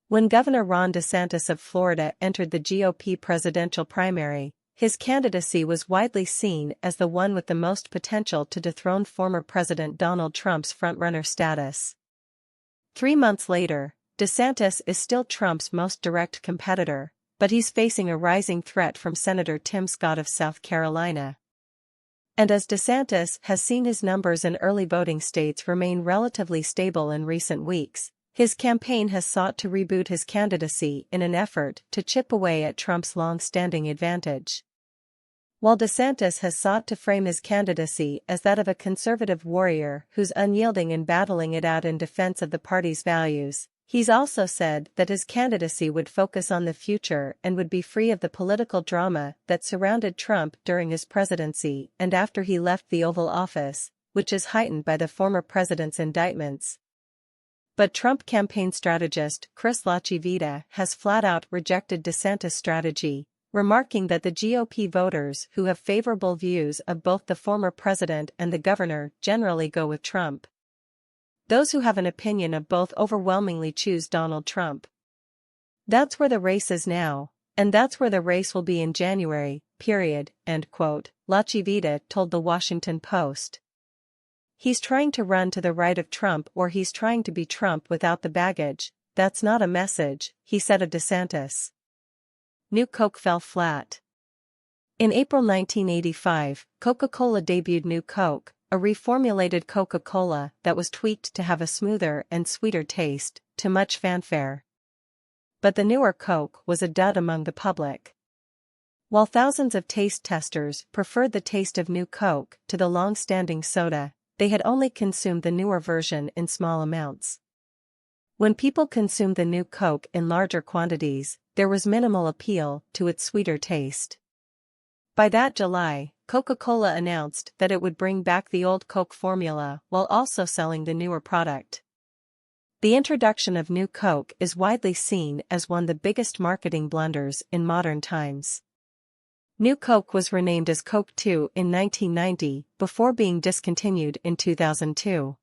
When Governor Ron DeSantis of Florida entered the GOP presidential primary, his candidacy was widely seen as the one with the most potential to dethrone former President Donald Trump's frontrunner status. 3 months later, DeSantis is still Trump's most direct competitor, but he's facing a rising threat from Senator Tim Scott of South Carolina. And as DeSantis has seen his numbers in early voting states remain relatively stable in recent weeks, his campaign has sought to reboot his candidacy in an effort to chip away at Trump's long-standing advantage. While DeSantis has sought to frame his candidacy as that of a conservative warrior who's unyielding in battling it out in defense of the party's values, he's also said that his candidacy would focus on the future and would be free of the political drama that surrounded Trump during his presidency and after he left the Oval Office, which is heightened by the former president's indictments. But Trump campaign strategist Chris LaChivita has flat-out rejected DeSantis' strategy, remarking that the GOP voters who have favorable views of both the former president and the governor generally go with Trump. Those who have an opinion of both overwhelmingly choose Donald Trump. That's where the race is now, and that's where the race will be in January, period, end quote, LaChivita told the Washington Post. He's trying to run to the right of Trump or he's trying to be Trump without the baggage. That's not a message, he said of DeSantis. New Coke fell flat. In April 1985, Coca-Cola debuted New Coke, a reformulated Coca-Cola that was tweaked to have a smoother and sweeter taste, to much fanfare. But the newer Coke was a dud among the public. While thousands of taste testers preferred the taste of New Coke to the long-standing soda, they had only consumed the newer version in small amounts. When people consumed the New Coke in larger quantities, there was minimal appeal to its sweeter taste. By that July, Coca-Cola announced that it would bring back the old Coke formula while also selling the newer product. The introduction of New Coke is widely seen as one of the biggest marketing blunders in modern times. New Coke was renamed as Coke 2 in 1990 before being discontinued in 2002.